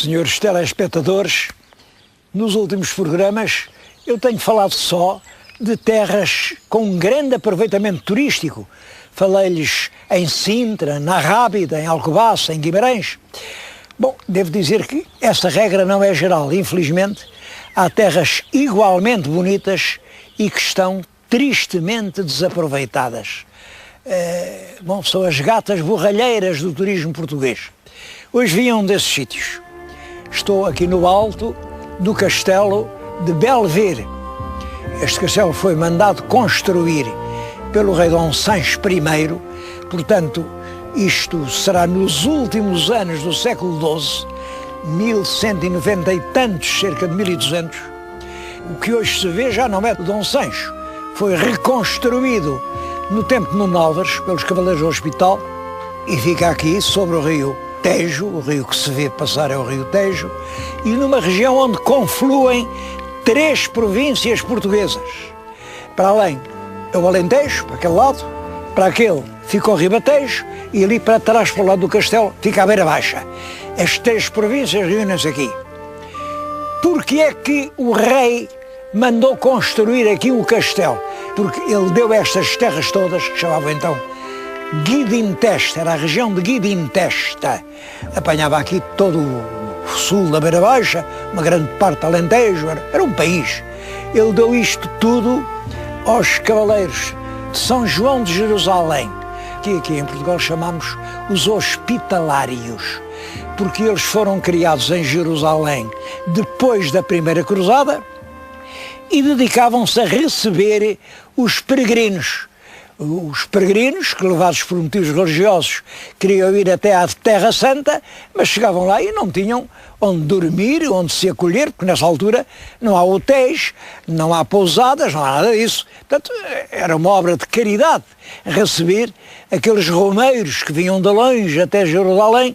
Senhores telespectadores, nos últimos programas eu tenho falado só de terras com um grande aproveitamento turístico. Falei-lhes em Sintra, na Rábida, em Alcobaça, em Guimarães. Bom, devo dizer que essa regra não é geral. Infelizmente, há terras igualmente bonitas e que estão tristemente desaproveitadas. São as gatas borralheiras do turismo português. Hoje vim a um desses sítios. Estou aqui no alto do castelo de Belvedere. Este castelo foi mandado construir pelo rei Dom Sancho I, portanto, isto será nos últimos anos do século XII, 1190 e tantos, cerca de 1200. O que hoje se vê já não é de Dom Sancho, foi reconstruído no tempo de Nuno Álvares pelos Cavaleiros do Hospital e fica aqui sobre o rio Tejo, o rio que se vê passar é o rio Tejo, e numa região onde confluem 3 províncias portuguesas. Para além é o Alentejo, para aquele lado, para aquele fica o Ribatejo e ali para trás, para o lado do castelo, fica a Beira Baixa. As 3 províncias reúnem-se aqui. Porque é que o rei mandou construir aqui o castelo? Porque ele deu estas terras todas, que chamavam então Guidintesta, era a região de Guidintesta. Apanhava aqui todo o sul da Beira Baixa, uma grande parte do Alentejo, era um país. Ele deu isto tudo aos cavaleiros de São João de Jerusalém, que aqui em Portugal chamamos os hospitalários, porque eles foram criados em Jerusalém depois da Primeira Cruzada e dedicavam-se a receber os peregrinos. Os peregrinos, que levados por motivos religiosos, queriam ir até à Terra Santa, mas chegavam lá e não tinham onde dormir, onde se acolher, porque nessa altura não há hotéis, não há pousadas, não há nada disso. Portanto, era uma obra de caridade receber aqueles romeiros que vinham de longe até Jerusalém.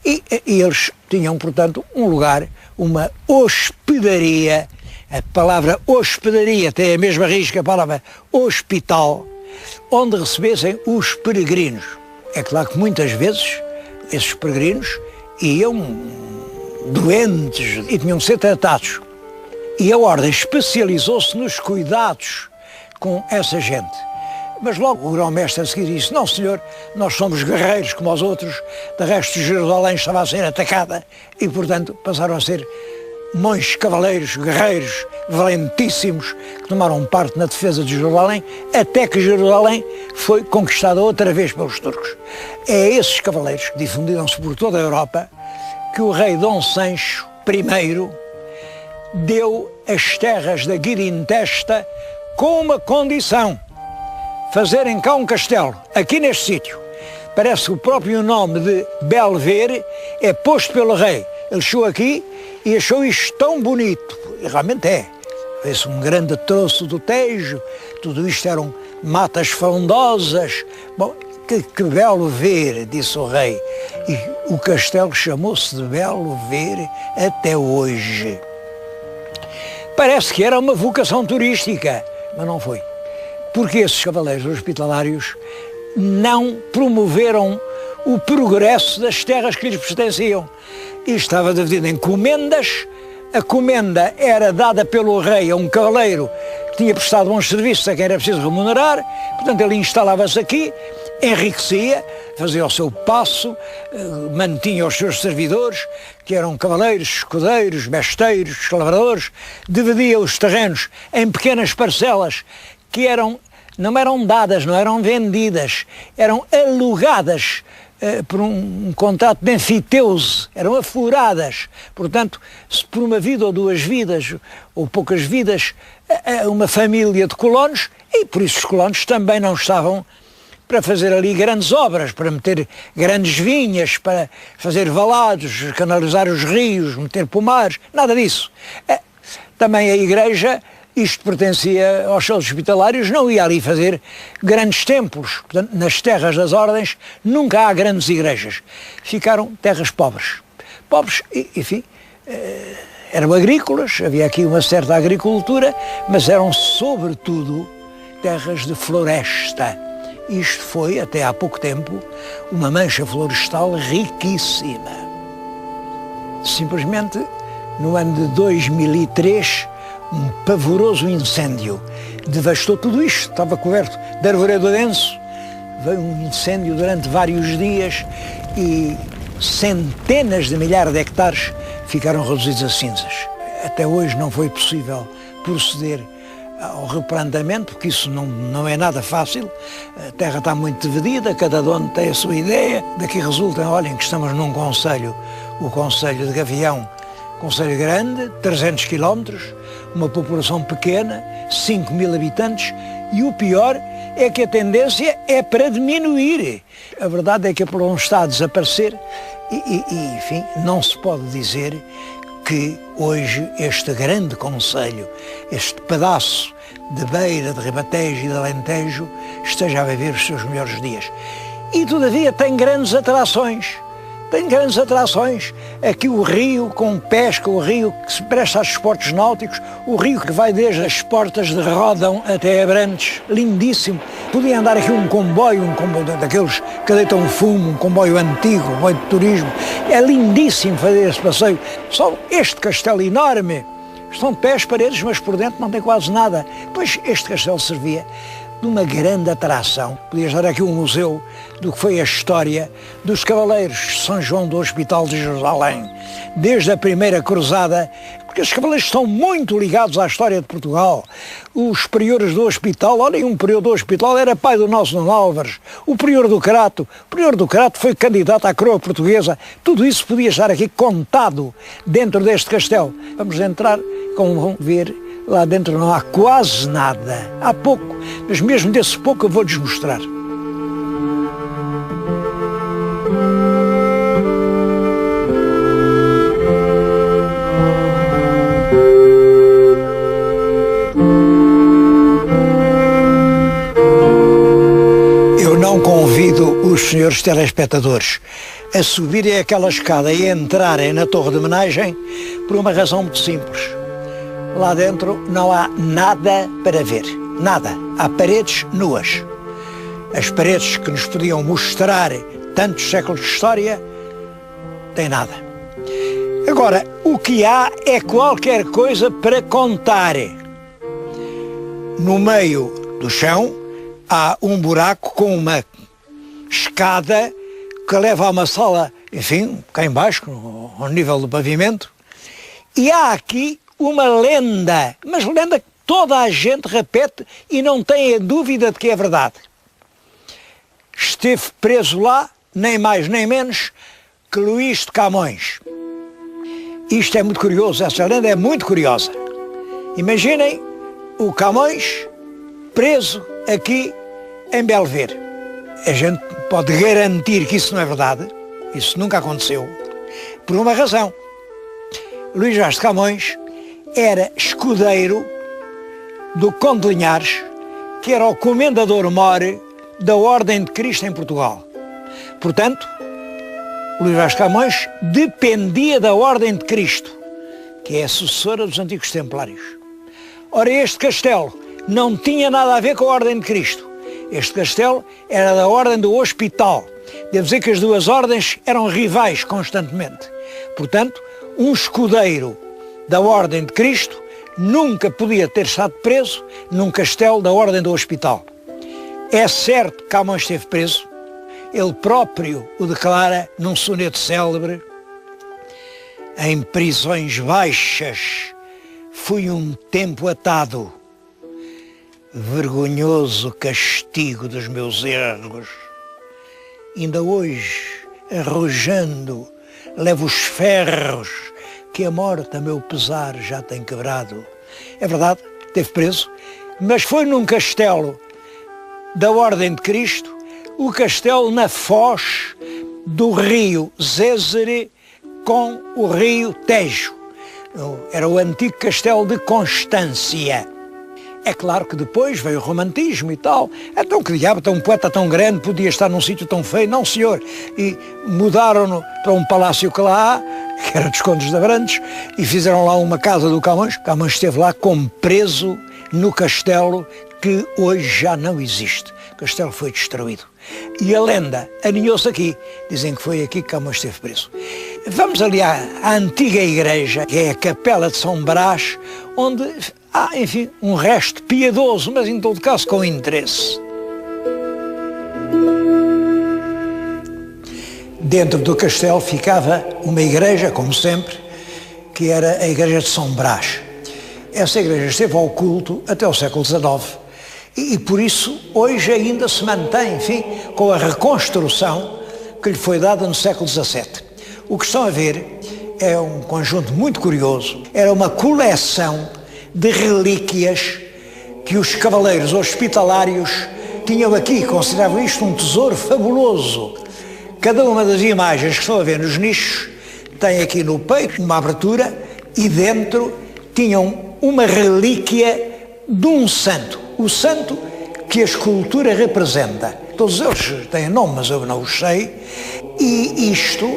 E eles tinham, portanto, um lugar, uma hospedaria. A palavra hospedaria tem a mesma raiz que a palavra hospital, onde recebessem os peregrinos. É claro que muitas vezes esses peregrinos iam doentes e tinham de ser tratados. E a ordem especializou-se nos cuidados com essa gente. Mas logo o grão-mestre a seguir disse: não senhor, nós somos guerreiros como os outros, de resto Jerusalém estava a ser atacada e portanto passaram a ser monges cavaleiros, guerreiros, valentíssimos, que tomaram parte na defesa de Jerusalém, até que Jerusalém foi conquistada outra vez pelos turcos. É esses cavaleiros que difundiram-se por toda a Europa que o rei Dom Sancho I deu as terras da Guidintesta com uma condição: fazerem cá um castelo, aqui neste sítio. Parece que o próprio nome de Belvedere é posto pelo rei. Ele chegou aqui e achou isto tão bonito, e realmente é. Vê-se um grande troço do Tejo, tudo isto eram matas frondosas. Bom, que belo ver, disse o rei. E o castelo chamou-se de Belo Ver até hoje. Parece que era uma vocação turística, mas não foi. Porque esses cavaleiros hospitalários não promoveram o progresso das terras que lhes pertenciam. E estava dividido em comendas. A comenda era dada pelo rei a um cavaleiro que tinha prestado bons serviços a quem era preciso remunerar. Portanto, ele instalava-se aqui, enriquecia, fazia o seu passo, mantinha os seus servidores, que eram cavaleiros, escudeiros, mesteiros, lavradores, dividia os terrenos em pequenas parcelas que não eram dadas, não eram vendidas, eram alugadas por um contrato de enfiteuse, eram afloradas. Portanto, se por uma vida ou 2 vidas, ou poucas vidas, uma família de colonos, e por isso os colonos também não estavam para fazer ali grandes obras, para meter grandes vinhas, para fazer valados, canalizar os rios, meter pomares, nada disso. Também a igreja, isto pertencia aos seus hospitalários, não ia ali fazer grandes templos. Portanto, nas terras das ordens nunca há grandes igrejas. Ficaram terras pobres. Pobres, enfim, eram agrícolas, havia aqui uma certa agricultura, mas eram sobretudo terras de floresta. Isto foi, até há pouco tempo, uma mancha florestal riquíssima. Simplesmente, no ano de 2003, um pavoroso incêndio devastou tudo isto, estava coberto de arvoredo denso, veio um incêndio durante vários dias e centenas de milhares de hectares ficaram reduzidos a cinzas. Até hoje não foi possível proceder ao replantamento, porque isso não é nada fácil. A terra está muito dividida, cada dono tem a sua ideia. Daqui resulta, olhem, que estamos num concelho, o concelho de Gavião, concelho grande, 300 km, uma população pequena, 5.000 habitantes, e o pior é que a tendência é para diminuir. A verdade é que a população está a desaparecer e, enfim, não se pode dizer que hoje este grande concelho, este pedaço de Beira, de Ribatejo e de Alentejo, esteja a viver os seus melhores dias. E todavia tem grandes atrações. Tem grandes atrações. Aqui o rio com pesca, o rio que se presta aos esportes náuticos, o rio que vai desde as portas de Ródão até Abrantes, lindíssimo. Podia andar aqui um comboio daqueles que deitam fumo, um comboio antigo, um comboio de turismo. É lindíssimo fazer esse passeio. Só este castelo enorme, estão de pé as paredes, mas por dentro não tem quase nada. Pois este castelo servia de uma grande atração. Podia estar aqui um museu do que foi a história dos cavaleiros de São João do Hospital de Jerusalém, desde a primeira cruzada, porque os cavaleiros estão muito ligados à história de Portugal. Os priores do hospital, olhem, um prior do hospital era pai do nosso Nuno Álvares, o prior do Crato foi candidato à coroa portuguesa. Tudo isso podia estar aqui contado dentro deste castelo. Vamos entrar, como vão ver, lá dentro não há quase nada, há pouco, mas mesmo desse pouco eu vou-lhes mostrar. Eu não convido os senhores telespectadores a subirem aquela escada e a entrarem na torre de homenagem por uma razão muito simples. Lá dentro não há nada para ver, nada. Há paredes nuas. As paredes que nos podiam mostrar tantos séculos de história, tem nada. Agora, o que há é qualquer coisa para contar. No meio do chão há um buraco com uma escada que leva a uma sala, enfim, cá embaixo, ao nível do pavimento. E há aqui uma lenda, mas lenda que toda a gente repete e não tem a dúvida de que é verdade. Esteve preso lá, nem mais nem menos, que Luís de Camões. Isto é muito curioso, essa lenda é muito curiosa. Imaginem o Camões preso aqui em Belver. A gente pode garantir que isso não é verdade, isso nunca aconteceu, por uma razão. Luís Vaz de Camões era escudeiro do Conde de Linhares, que era o comendador-mor da Ordem de Cristo em Portugal. Portanto, Luís Vaz de Camões dependia da Ordem de Cristo, que é a sucessora dos antigos templários. Ora, este castelo não tinha nada a ver com a Ordem de Cristo. Este castelo era da Ordem do Hospital. Devo dizer que as duas ordens eram rivais constantemente. Portanto, um escudeiro da Ordem de Cristo nunca podia ter estado preso num castelo da Ordem do Hospital. É certo que Camões esteve preso, ele próprio o declara num soneto célebre: em prisões baixas fui um tempo atado, vergonhoso castigo dos meus erros. Ainda hoje, arrojando, levo os ferros que a morte a meu pesar já tem quebrado. É verdade, esteve preso, mas foi num castelo da Ordem de Cristo, o castelo na foz do rio Zézere com o rio Tejo. Era o antigo castelo de Constância. É claro que depois veio o romantismo e tal. Então que diabo, um poeta tão grande podia estar num sítio tão feio? Não, senhor. E mudaram-no para um palácio que lá há, que era dos Condes de Abrantes, e fizeram lá uma casa do Camões. Camões esteve lá como preso no castelo que hoje já não existe. O castelo foi destruído. E a lenda aninhou-se aqui. Dizem que foi aqui que Camões esteve preso. Vamos ali à antiga igreja, que é a Capela de São Brás, onde há, enfim, um resto piedoso, mas em todo caso com interesse. Dentro do castelo ficava uma igreja, como sempre, que era a igreja de São Brás. Essa igreja esteve ao culto até o século XIX e por isso hoje ainda se mantém, enfim, com a reconstrução que lhe foi dada no século XVII. O que estão a ver é um conjunto muito curioso, era uma coleção de relíquias que os cavaleiros hospitalários tinham aqui, consideravam isto um tesouro fabuloso. Cada uma das imagens que estão a ver nos nichos tem aqui no peito uma abertura e dentro tinham uma relíquia de um santo, o santo que a escultura representa. Todos eles têm nome, mas eu não os sei. E isto,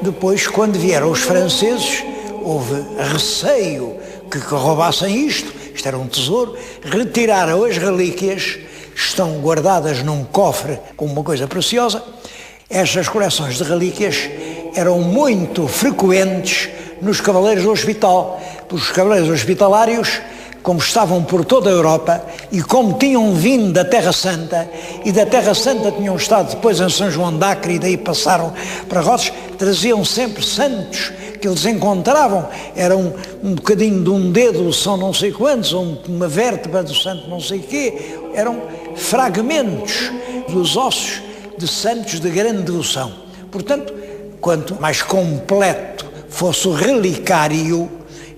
depois, quando vieram os franceses, houve receio que roubassem isto era um tesouro, retiraram as relíquias, estão guardadas num cofre com uma coisa preciosa. Estas coleções de relíquias eram muito frequentes nos cavaleiros do hospital, porque os cavaleiros hospitalários, como estavam por toda a Europa e como tinham vindo da Terra Santa, e da Terra Santa tinham estado depois em São João de Acre e daí passaram para Rhodes, traziam sempre santos que eles encontravam, era um bocadinho de um dedo, são não sei quantos, ou uma vértebra do santo não sei quê, eram fragmentos dos ossos de santos de grande devoção. Portanto, quanto mais completo fosse o relicário,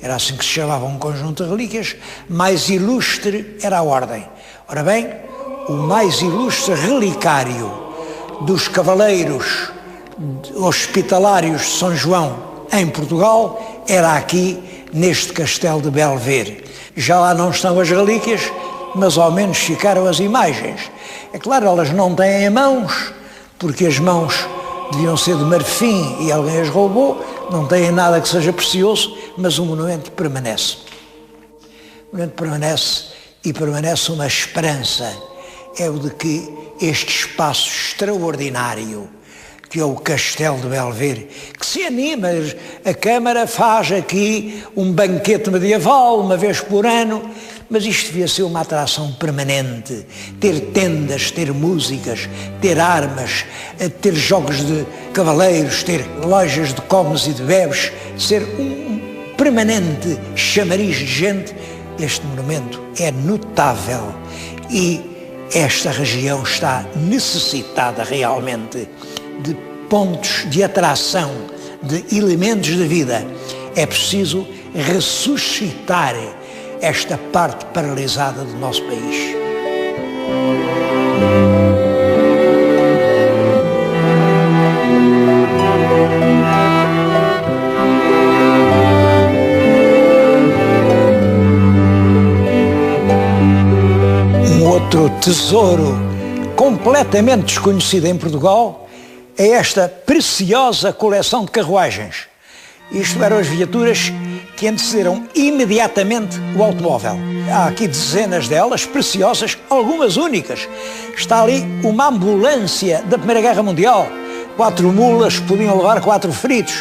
era assim que se chamava um conjunto de relíquias, mais ilustre era a ordem. Ora bem, o mais ilustre relicário dos cavaleiros hospitalários de São João em Portugal era aqui, neste castelo de Belver. Já lá não estão as relíquias, mas ao menos ficaram as imagens. É claro, elas não têm mãos, porque as mãos deviam ser de marfim e alguém as roubou, não têm nada que seja precioso, mas o monumento permanece. O monumento permanece e permanece uma esperança, é o de que este espaço extraordinário, que é o Castelo de Belver, que se anima, a Câmara faz aqui um banquete medieval uma vez por ano, mas isto devia ser uma atração permanente, ter tendas, ter músicas, ter armas, ter jogos de cavaleiros, ter lojas de comes e de bebes, ser um permanente chamariz de gente. Este monumento é notável e esta região está necessitada realmente de pontos de atração, de elementos de vida. É preciso ressuscitar esta parte paralisada do nosso país. Um outro tesouro completamente desconhecido em Portugal é esta preciosa coleção de carruagens. Isto eram as viaturas que antecederam imediatamente o automóvel. Há aqui dezenas delas, preciosas, algumas únicas. Está ali uma ambulância da Primeira Guerra Mundial. 4 mulas podiam levar 4 feridos.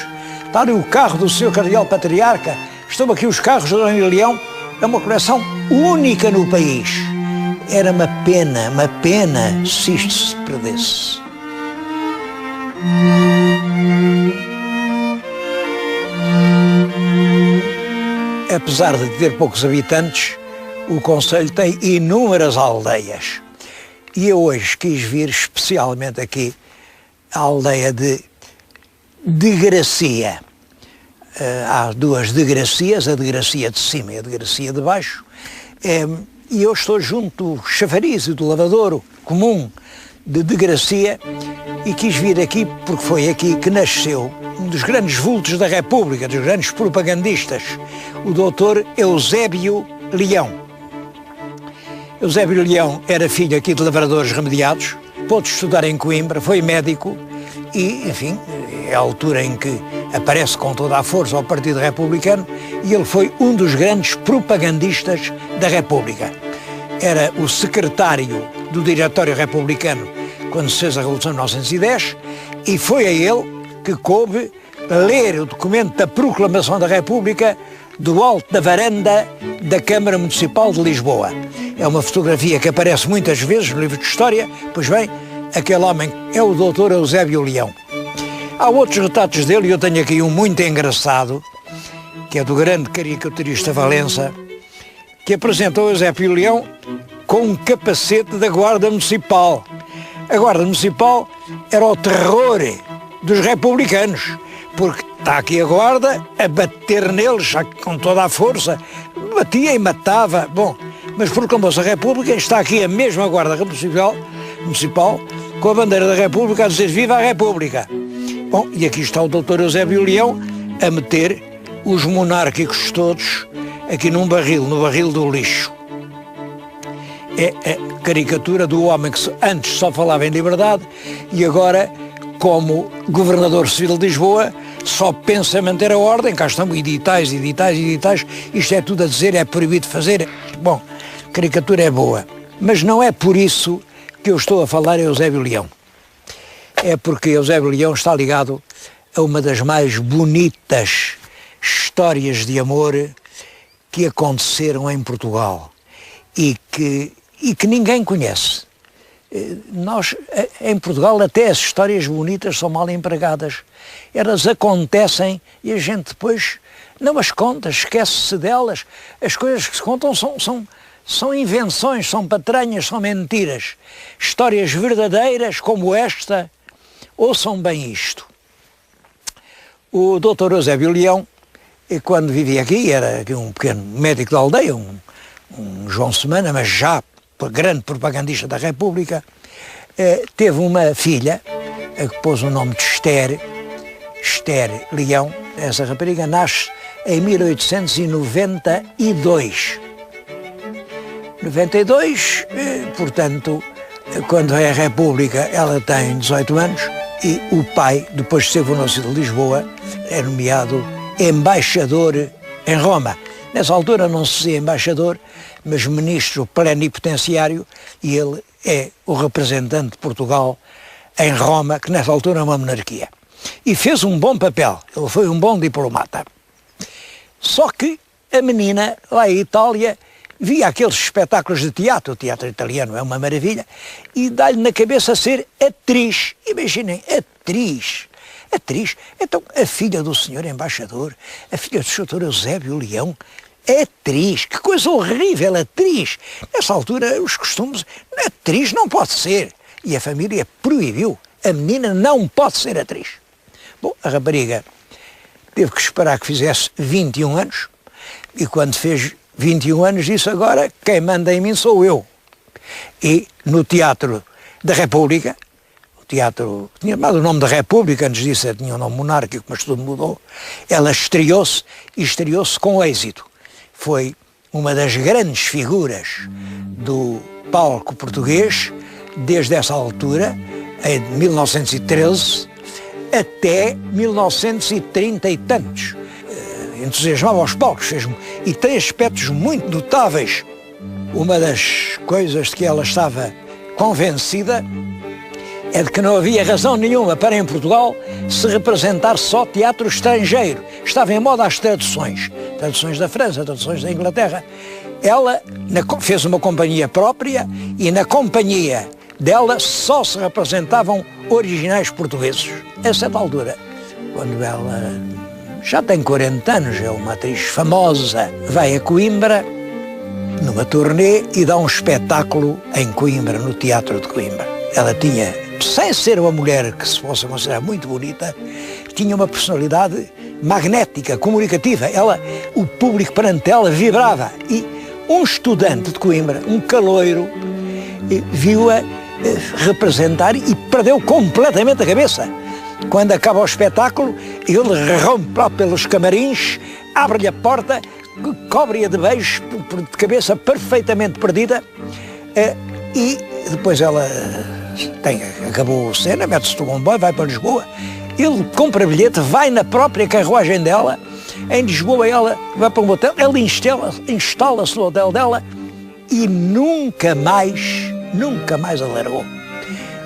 Está ali o carro do Sr. Cardeal Patriarca. Estão aqui os carros do Dom Leão. É uma coleção única no país. Era uma pena se isto se perdesse. Apesar de ter poucos habitantes, o concelho tem inúmeras aldeias. E eu hoje quis vir especialmente aqui à aldeia de Gracia. Há 2 de Gracias, a de Gracia de cima e a de Gracia de baixo. E eu estou junto do chafariz e do lavadouro comum de Gracia e quis vir aqui porque foi aqui que nasceu um dos grandes vultos da República, dos grandes propagandistas, o doutor Eusébio Leão. Eusébio Leão era filho aqui de lavradores remediados, pôde estudar em Coimbra, foi médico e, enfim, é a altura em que aparece com toda a força ao Partido Republicano e ele foi um dos grandes propagandistas da República. Era o secretário do Diretório Republicano quando se fez a Revolução de 1910 e foi a ele que coube ler o documento da Proclamação da República do alto da varanda da Câmara Municipal de Lisboa. É uma fotografia que aparece muitas vezes no livro de História. Pois bem, aquele homem é o Dr. Eusébio Leão. Há outros retratos dele e eu tenho aqui um muito engraçado, que é do grande caricaturista Valença, que apresenta o Eusébio Leão com um capacete da Guarda Municipal. A Guarda Municipal era o terror dos republicanos, porque está aqui a Guarda a bater neles com toda a força, batia e matava. Bom, mas proclamou-se a República, está aqui a mesma Guarda Municipal com a bandeira da República a dizer Viva a República. Bom, e aqui está o Dr. Eusébio Leão a meter os monárquicos todos aqui no barril do lixo. É a caricatura do homem que antes só falava em liberdade e agora, como governador civil de Lisboa, só pensa em manter a ordem. Cá estão editais. Isto é tudo a dizer, é proibido fazer. Bom, a caricatura é boa, mas não é por isso que eu estou a falar em Eusébio Leão. É porque Eusébio Leão está ligado a uma das mais bonitas histórias de amor que aconteceram em Portugal e que ninguém conhece. Nós, em Portugal, até as histórias bonitas são mal empregadas. Elas acontecem e a gente depois não as conta, esquece-se delas. As coisas que se contam são invenções, são patranhas, são mentiras. Histórias verdadeiras como esta, ouçam bem isto. O Dr. Eusébio Leão, quando vivia aqui, era aqui um pequeno médico da aldeia, um João Semana, mas já grande propagandista da República, teve uma filha, que pôs o nome de Esther Leão. Essa rapariga nasce em 1892. 92, portanto, quando é a República, ela tem 18 anos e o pai, depois de ser governador de Lisboa, é nomeado embaixador em Roma. Nessa altura não se dizia embaixador, mas ministro plenipotenciário, e ele é o representante de Portugal em Roma, que nessa altura é uma monarquia. E fez um bom papel, ele foi um bom diplomata. Só que a menina, lá em Itália, via aqueles espetáculos de teatro, o teatro italiano é uma maravilha, e dá-lhe na cabeça ser atriz. Imaginem, atriz. Então a filha do senhor embaixador, a filha do Dr. Eusébio Leão, é atriz. Que coisa horrível, atriz. Nessa altura os costumes, atriz não pode ser. E a família proibiu, a menina não pode ser atriz. Bom, a rapariga teve que esperar que fizesse 21 anos, e quando fez 21 anos disse: agora quem manda em mim sou eu. E no Teatro da República, o teatro tinha dado o nome da República, antes disso tinha o nome monárquico, mas tudo mudou, ela estreou-se com êxito. Foi uma das grandes figuras do palco português desde essa altura, em 1913 até 1930 e tantos. Entusiasmava os palcos, e tem aspectos muito notáveis. Uma das coisas de que ela estava convencida é de que não havia razão nenhuma para em Portugal se representar só teatro estrangeiro. Estava em moda as traduções da França, traduções da Inglaterra. Ela fez uma companhia própria e na companhia dela só se representavam originais portugueses. A certa altura, quando ela já tem 40 anos, é uma atriz famosa, vai a Coimbra numa turnê e dá um espetáculo em Coimbra, no Teatro de Coimbra. Ela tinha, sem ser uma mulher que se possa considerar muito bonita, tinha uma personalidade magnética, comunicativa. O público perante ela vibrava. E um estudante de Coimbra, um caloiro, viu-a representar e perdeu completamente a cabeça. Quando acaba o espetáculo, ele rompe lá pelos camarins, abre-lhe a porta, cobre-a de beijos, de cabeça perfeitamente perdida, e depois ela acabou a cena, mete-se no comboio, vai para Lisboa, ele compra bilhete, vai na própria carruagem dela, em Lisboa ela vai para um hotel, ela instala-se no hotel dela e nunca mais a largou.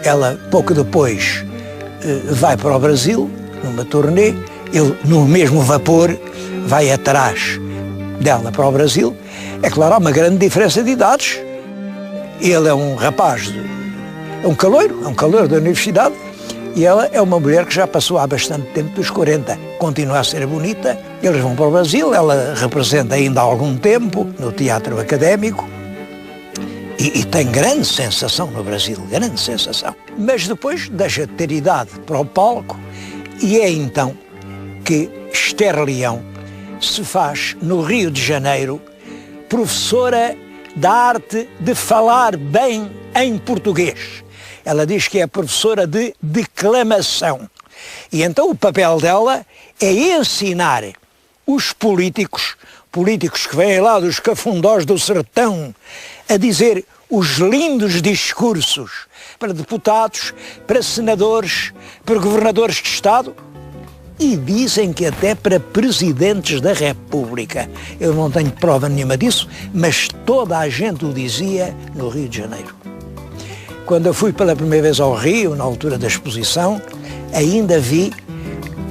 Ela, pouco depois, vai para o Brasil, numa turnê, ele no mesmo vapor vai atrás dela para o Brasil. É claro, há uma grande diferença de idades. Ele é um rapaz, é um caloiro da universidade, e ela é uma mulher que já passou há bastante tempo dos 40. Continua a ser bonita. Eles vão para o Brasil, ela representa ainda há algum tempo no teatro académico e tem grande sensação no Brasil, grande sensação. Mas depois deixa de ter idade para o palco e é então que Esther Leão se faz, no Rio de Janeiro, professora da arte de falar bem em português. Ela diz que é professora de declamação. E então o papel dela é ensinar os políticos que vêm lá dos cafundós do sertão, a dizer os lindos discursos para deputados, para senadores, para governadores de Estado e dizem que até para presidentes da República. Eu não tenho prova nenhuma disso, mas toda a gente o dizia no Rio de Janeiro. Quando eu fui pela primeira vez ao Rio, na altura da exposição, ainda vi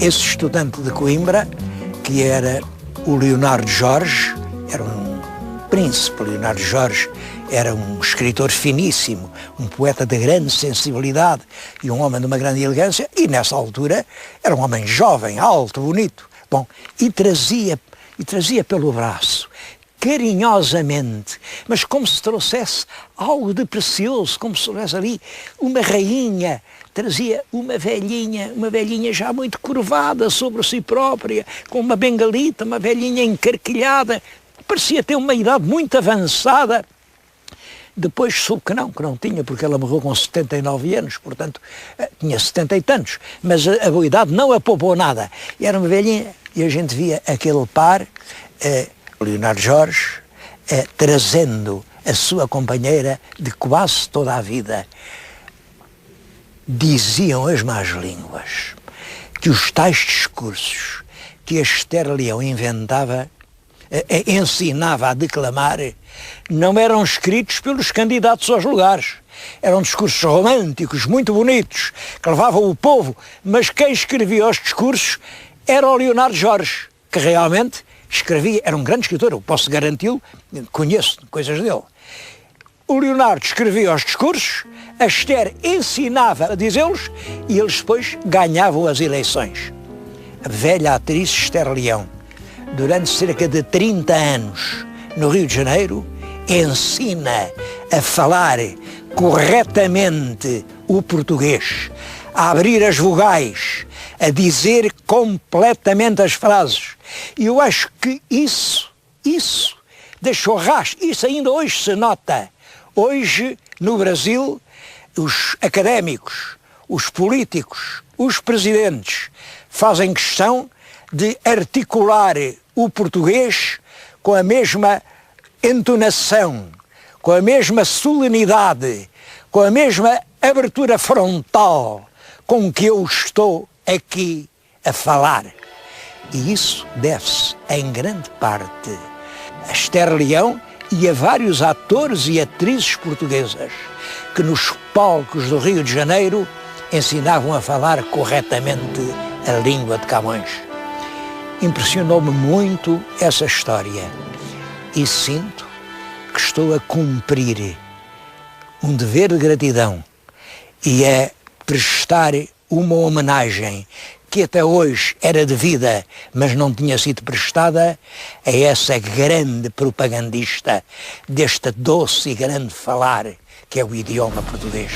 esse estudante de Coimbra, que era o Leonardo Jorge, era um príncipe. Leonardo Jorge era um escritor finíssimo, um poeta de grande sensibilidade e um homem de uma grande elegância, e nessa altura era um homem jovem, alto, bonito. Bom, e trazia pelo braço, carinhosamente, mas como se trouxesse algo de precioso, como se trouxesse ali uma rainha, trazia uma velhinha já muito curvada sobre si própria, com uma bengalita, uma velhinha encarquilhada, parecia ter uma idade muito avançada. Depois soube que não tinha, porque ela morreu com 79 anos, portanto, tinha 70 e tantos, mas a boa idade não a poupou nada. Era uma velhinha e a gente via aquele par, Leonardo Jorge, trazendo a sua companheira de quase toda a vida. Diziam as más línguas que os tais discursos que a Esther Leão inventava, ensinava a declamar, não eram escritos pelos candidatos aos lugares. Eram discursos românticos, muito bonitos, que levavam o povo, mas quem escrevia os discursos era o Leonardo Jorge, que realmente escrevia, era um grande escritor, eu posso garanti-lo, conheço coisas dele. O Leonardo escrevia os discursos, a Esther ensinava a dizê-los e eles depois ganhavam as eleições. A velha atriz Esther Leão, durante cerca de 30 anos no Rio de Janeiro, ensina a falar corretamente o português, a abrir as vogais, a dizer completamente as frases. E eu acho que isso deixou rastro, isso ainda hoje se nota. Hoje, no Brasil, os académicos, os políticos, os presidentes fazem questão de articular o português com a mesma entonação, com a mesma solenidade, com a mesma abertura frontal com que eu estou aqui a falar. E isso deve-se, em grande parte, a Esther Leão e a vários atores e atrizes portuguesas que nos palcos do Rio de Janeiro ensinavam a falar corretamente a língua de Camões. Impressionou-me muito essa história e sinto que estou a cumprir um dever de gratidão e a prestar uma homenagem que até hoje era devida, mas não tinha sido prestada, a essa grande propagandista deste doce e grande falar que é o idioma português.